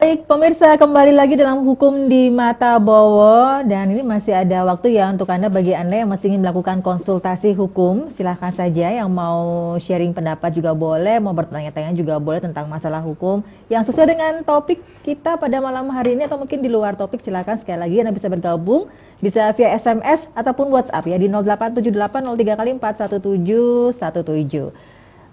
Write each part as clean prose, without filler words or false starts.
Baik, pemirsa, kembali lagi dalam Hukum di Mata Bowo, dan ini masih ada waktu ya untuk bagi Anda yang masih ingin melakukan konsultasi hukum. Silahkan saja, yang mau sharing pendapat juga boleh, mau bertanya-tanya juga boleh tentang masalah hukum yang sesuai dengan topik kita pada malam hari ini, atau mungkin di luar topik. Silahkan sekali lagi Anda bisa bergabung, bisa via SMS ataupun WhatsApp ya di 087803411717.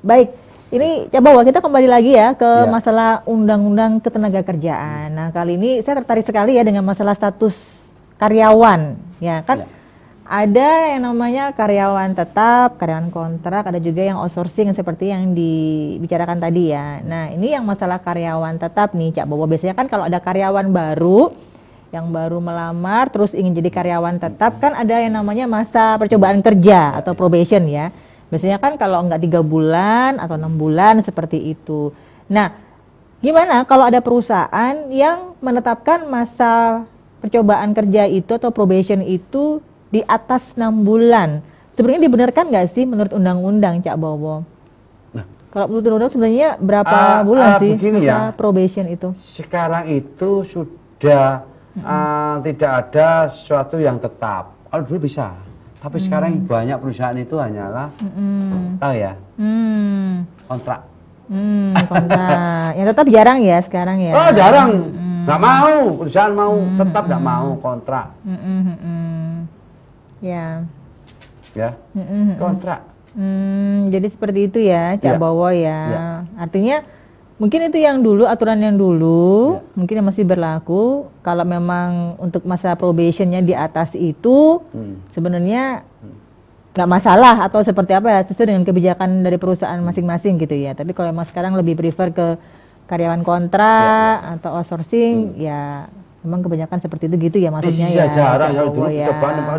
Baik. Ini coba kita kembali lagi ya ke masalah Undang-Undang Ketenagakerjaan. Nah, kali ini saya tertarik sekali ya dengan masalah status karyawan. Ya kan ada yang namanya karyawan tetap, karyawan kontrak, ada juga yang outsourcing seperti yang dibicarakan tadi ya. Nah, ini yang masalah karyawan tetap nih, Cak Bowo. Biasanya kan kalau ada karyawan baru yang baru melamar terus ingin jadi karyawan tetap, kan ada yang namanya masa percobaan kerja atau probation ya. Biasanya kan kalau enggak 3 bulan atau 6 bulan seperti itu. Nah, gimana kalau ada perusahaan yang menetapkan masa percobaan kerja itu atau probation itu di atas 6 bulan? Sebenarnya dibenarkan nggak sih menurut undang-undang, Cak Bowo? Nah, kalau menurut undang-undang sebenarnya berapa bulan sih masa probation itu? Sekarang itu sudah tidak ada sesuatu yang tetap. Kalau dulu bisa. Tapi sekarang banyak perusahaan itu hanyalah tahu ya kontrak. Kontrak. Yang tetap jarang ya sekarang ya. Oh jarang, nggak mau perusahaan mau tetap nggak mau kontrak. Ya. Ya. Kontrak. Jadi seperti itu ya, Cak Bowo ya. Artinya mungkin itu yang dulu, aturan yang dulu, mungkin yang masih berlaku. Kalau memang untuk masa probationnya di atas itu, sebenarnya nggak masalah atau seperti apa ya, sesuai dengan kebijakan dari perusahaan masing-masing gitu ya. Tapi kalau emang sekarang lebih prefer ke karyawan kontrak atau outsourcing, ya memang kebanyakan seperti itu gitu ya maksudnya ya. Jarang, kalau dulu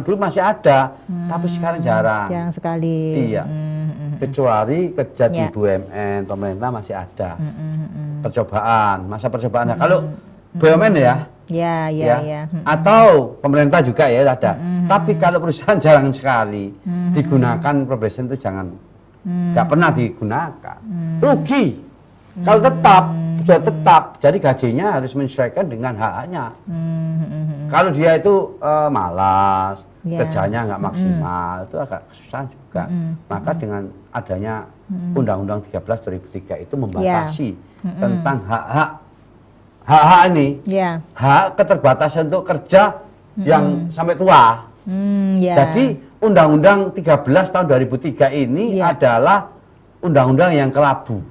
dulu masih ada, tapi sekarang jarang. Jarang sekali. Iya. Kecuali kerja di BUMN, pemerintah masih ada percobaan, masa percobaan. Kalau BUMN ya, atau pemerintah juga ya ada. Tapi kalau perusahaan jarang sekali digunakan probation itu jangan, nggak pernah digunakan. Rugi. Kalau tetap, sudah tetap, jadi gajinya harus menyesuaikan dengan hak-haknya. Kalau dia itu malas, kerjanya nggak maksimal, itu agak susah juga. Maka dengan adanya Undang-Undang 13 2003 itu membatasi tentang hak-hak ini, hak keterbatasan untuk kerja yang sampai tua. Jadi Undang-Undang 13 tahun 2003 ini adalah undang-undang yang kelabu.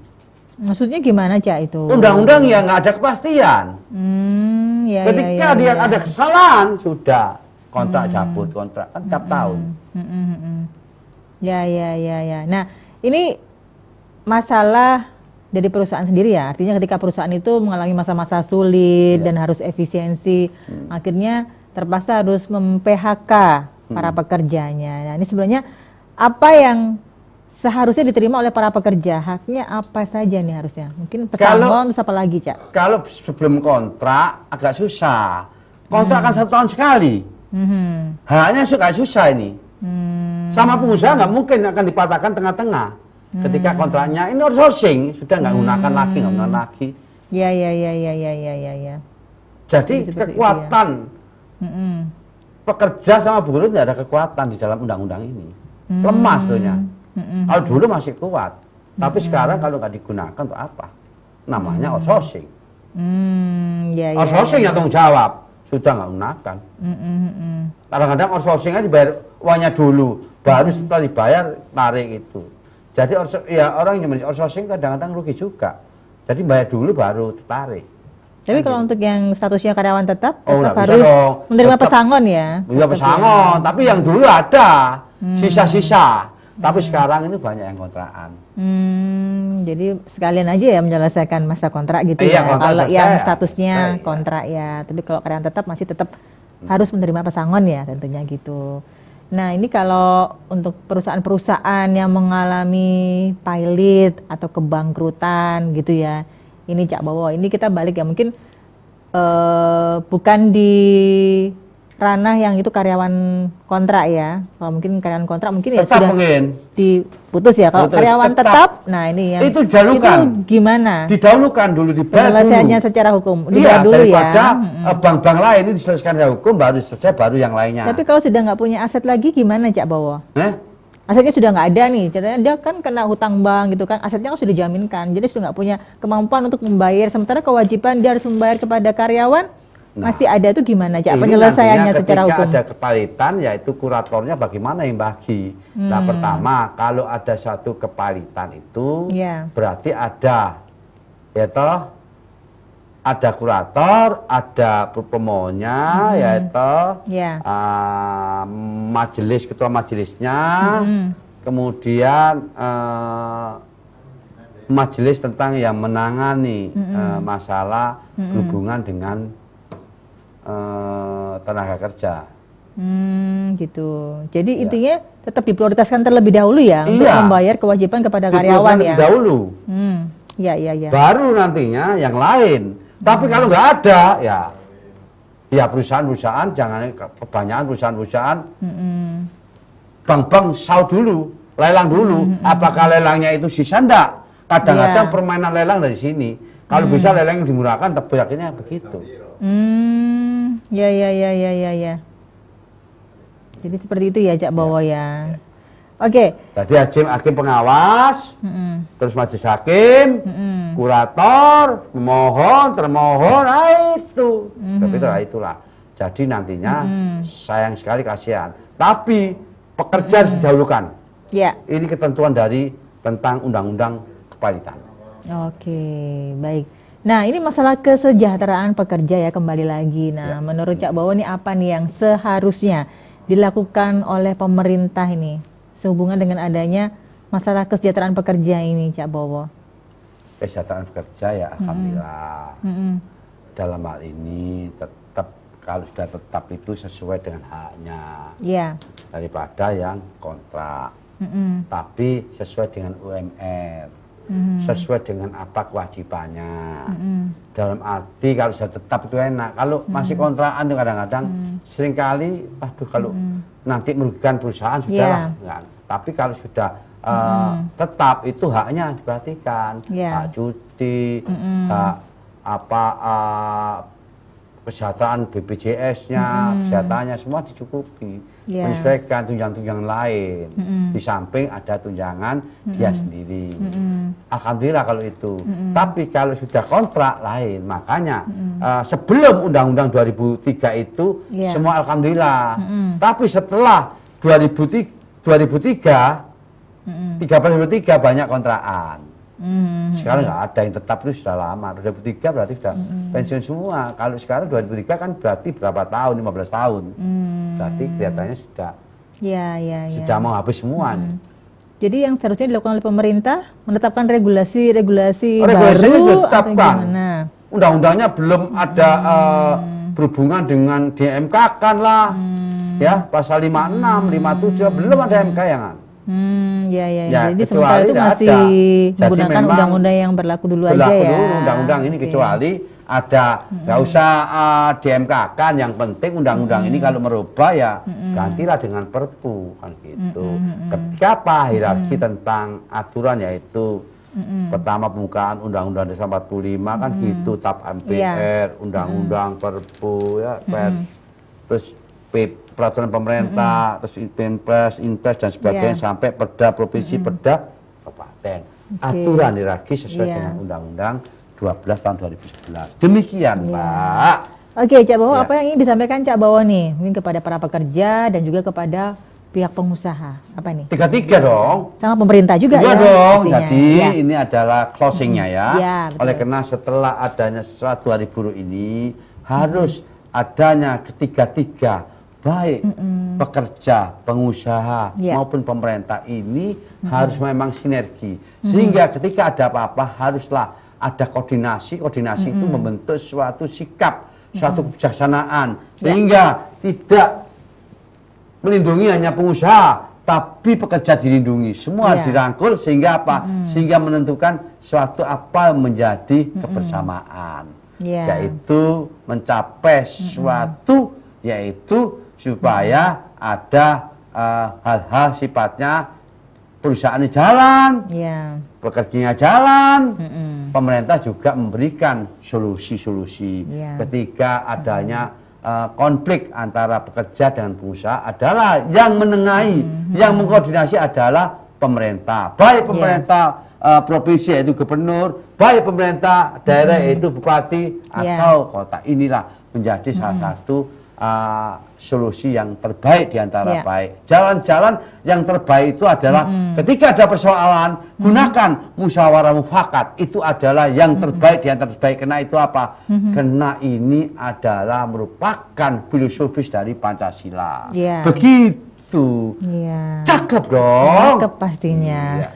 Maksudnya gimana, Cak, itu? Undang-undang yang nggak ada kepastian. Ketika dia ada kesalahan, sudah kontrak cabut, kontrak kan tiap tahun. Ya. Nah, ini masalah dari perusahaan sendiri ya. Artinya ketika perusahaan itu mengalami masa-masa sulit dan harus efisiensi, akhirnya terpaksa harus mem-PHK para pekerjanya. Nah, ini sebenarnya apa yang seharusnya diterima oleh para pekerja? Haknya apa saja nih harusnya? Mungkin pesangon terus apa lagi, Cak? Kalau sebelum kontrak agak susah. Kontrak kan 1 tahun sekali. Haknya suka susah ini. Sama pengusaha nggak mungkin akan dipatahkan tengah-tengah. Ketika kontraknya ini outsourcing, sudah nggak gunakan lagi, Ya. Jadi kekuatan pekerja sama buruh tidak ada kekuatan di dalam undang-undang ini. Lemah sebetulnya. Kalau dulu masih kuat, tapi sekarang kalau nggak digunakan untuk apa? Namanya outsourcing. Outsourcing yang tanggung jawab, sudah nggak gunakan. Kadang-kadang outsourcingnya dibayar uangnya dulu, baru setelah dibayar tarik itu. Jadi orang yang outsourcing kadang-kadang rugi juga. Jadi bayar dulu baru tertarik. Tapi kalau untuk yang statusnya karyawan tetap harus menerima pesangon ya? Iya pesangon, tapi yang dulu ada sisa-sisa. Tapi sekarang itu banyak yang kontrakan. Jadi sekalian aja ya menyelesaikan masa kontrak gitu ya. Kalau yang statusnya kontrak ya. Tapi kalau karyawan tetap masih tetap harus menerima pesangon ya tentunya gitu. Nah, ini kalau untuk perusahaan-perusahaan yang mengalami pilot atau kebangkrutan gitu ya. Ini Cak Bowo, ini kita balik ya, mungkin bukan di ranah yang itu karyawan kontrak ya. Kalau mungkin karyawan kontrak mungkin ya tetap sudah mungkin diputus ya. Kalau Putus, karyawan tetap, nah ini yang itu didahulukan. itu gimana? Didahulukan dulu, dibayar dulu. Penyelesaiannya secara hukum, Iya, dibayar dulu daripada ya. bank-bank lain ini diselesaikan secara hukum, baru selesai, baru yang lainnya. Tapi kalau sudah nggak punya aset lagi gimana Cak Bowo? Asetnya sudah nggak ada nih, katanya dia kan kena hutang bank gitu kan, asetnya kan sudah dijaminkan, jadi sudah nggak punya kemampuan untuk membayar, sementara kewajiban dia harus membayar kepada karyawan masih ada, tuh gimana Cak penyelesaiannya secara hukum? Ketika ada kepalitan, yaitu kuratornya bagaimana yang bagi. Nah pertama, kalau ada satu kepalitan itu berarti ada, ya toh, ada kurator, ada pemohonnya, yaitu majelis, ketua majelisnya, kemudian majelis tentang yang menangani masalah berhubungan dengan tenaga kerja. Gitu. Jadi intinya tetap diprioritaskan terlebih dahulu ya untuk membayar kewajiban kepada karyawan ya. Dahulu. Ya. Baru nantinya yang lain. Tapi kalau nggak ada, ya perusahaan-perusahaan, jangan kebanyakan perusahaan-perusahaan, bank-bank saud dulu, lelang dulu. Apakah lelangnya itu sisa enggak? Kadang-kadang permainan lelang dari sini. Kalau bisa lelang yang dimurahkan, tapi akhirnya begitu. Ya. Jadi seperti itu ya Cak Bowo ya. Oke. Jadi hakim pengawas, terus majelis hakim, kurator, pemohon, termohon, itu. Tapi itulah. Jadi nantinya sayang sekali, kasihan. Tapi pekerja harus didahulukan. Ini ketentuan dari tentang undang-undang kepalitan. Oke, baik. Nah, ini masalah kesejahteraan pekerja ya, kembali lagi. Nah, menurut Cak Bowo ini apa nih yang seharusnya dilakukan oleh pemerintah ini sehubungan dengan adanya masalah kesejahteraan pekerja ini, Cak Bowo? Kesejahteraan pekerja ya, alhamdulillah. Dalam hal ini tetap, kalau sudah tetap itu sesuai dengan haknya. Daripada yang kontrak. Tapi sesuai dengan UMR. Sesuai dengan apa kewajibannya. Dalam arti kalau sudah tetap itu enak. Kalau masih kontrakan itu kadang-kadang seringkali, aduh kalau nanti merugikan perusahaan sudahlah. Tapi kalau sudah tetap itu haknya diperhatikan, hak cuti, hak kesejahteraan BPJS-nya, kesehatannya semua dicukupi, menyesuaikan tunjangan-tunjangan lain. Di samping ada tunjangan dia sendiri. Alhamdulillah kalau itu. Tapi kalau sudah kontrak lain, makanya sebelum Undang-Undang 2003 itu semua alhamdulillah. Tapi setelah 2003 banyak kontrakan. Sekarang nggak ada yang tetap, itu sudah lama. 2003 berarti sudah pensiun semua. Kalau sekarang 2003 kan berarti berapa tahun? 15 tahun. Berarti kelihatannya sudah mau habis semua nih. Jadi yang seharusnya dilakukan oleh pemerintah menetapkan regulasi baru atau gimana? Undang-undangnya belum ada berhubungan dengan DMK kan lah. Ya, pasal 56, 57 belum ada MK yang jadi sementara itu masih menggunakan undang-undang yang berlaku dulu aja ya. Undang-undang ini kecuali ada, nggak usah DMK kan, yang penting undang-undang ini kalau merubah ya gantilah dengan perpu kan gitu. Ketika apa hierarki tentang aturan, yaitu pertama pembukaan Undang-Undang Dasar 45 kan gitu, TAP MPR, undang-undang, perpu ya, terus peraturan pemerintah, terus Inpres dan sebagainya, sampai perda provinsi, perda kabupaten. Aturan hierarki sesuai dengan Undang-Undang 12 tahun 2011. Demikian, Pak. Oke, Cak Bowo, apa yang ingin disampaikan Cak Bowo nih, mungkin kepada para pekerja dan juga kepada pihak pengusaha? Apa nih? Tiga-tiga dong. Sama pemerintah juga ya? Iya dong. Pastinya. Jadi ini adalah closingnya ya. Oleh karena setelah adanya suatu hari buruh ini harus adanya ketiga-tiga, baik pekerja, pengusaha maupun pemerintah ini harus memang sinergi. Sehingga ketika ada apa-apa haruslah ada koordinasi itu membentuk suatu sikap, suatu kebijaksanaan, sehingga tidak melindungi hanya pengusaha, tapi pekerja dilindungi. Semua harus dirangkul sehingga apa? Sehingga menentukan suatu apa menjadi kebersamaan. Yaitu mencapai suatu yaitu supaya ada hal-hal sifatnya perusahaan jalan, pekerjanya jalan, pemerintah juga memberikan solusi-solusi. Ketika adanya konflik antara pekerja dengan pengusaha adalah yang menengahi, yang mengkoordinasi adalah pemerintah, baik pemerintah provinsi yaitu gubernur, baik pemerintah daerah yaitu bupati atau kota. Inilah menjadi salah satu solusi yang terbaik di antara baik. Jalan-jalan yang terbaik itu adalah ketika ada persoalan, gunakan musyawarah mufakat. Itu adalah yang terbaik di antara terbaik. Karena itu apa? Karena ini adalah merupakan filosofis dari Pancasila. Begitu. Cakep dong. Cakep pastinya.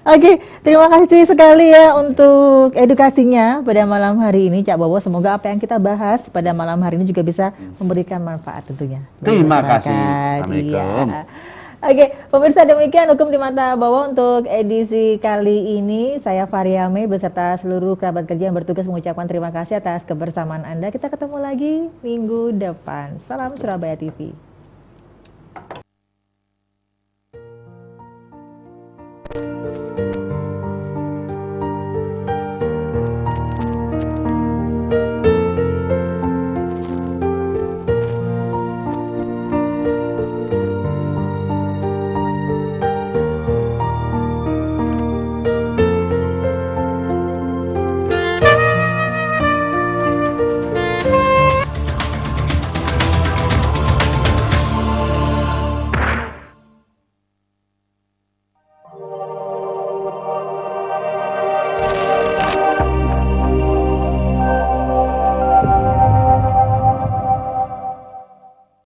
Oke, terima kasih sekali ya untuk edukasinya pada malam hari ini, Cak Bowo. Semoga apa yang kita bahas pada malam hari ini juga bisa memberikan manfaat tentunya. Terima kasih. Assalamualaikum. Oke, pemirsa, demikian Hukum di Mata Bowo untuk edisi kali ini. Saya Faryame beserta seluruh kerabat kerja yang bertugas mengucapkan terima kasih atas kebersamaan Anda. Kita ketemu lagi minggu depan. Salam Surabaya TV.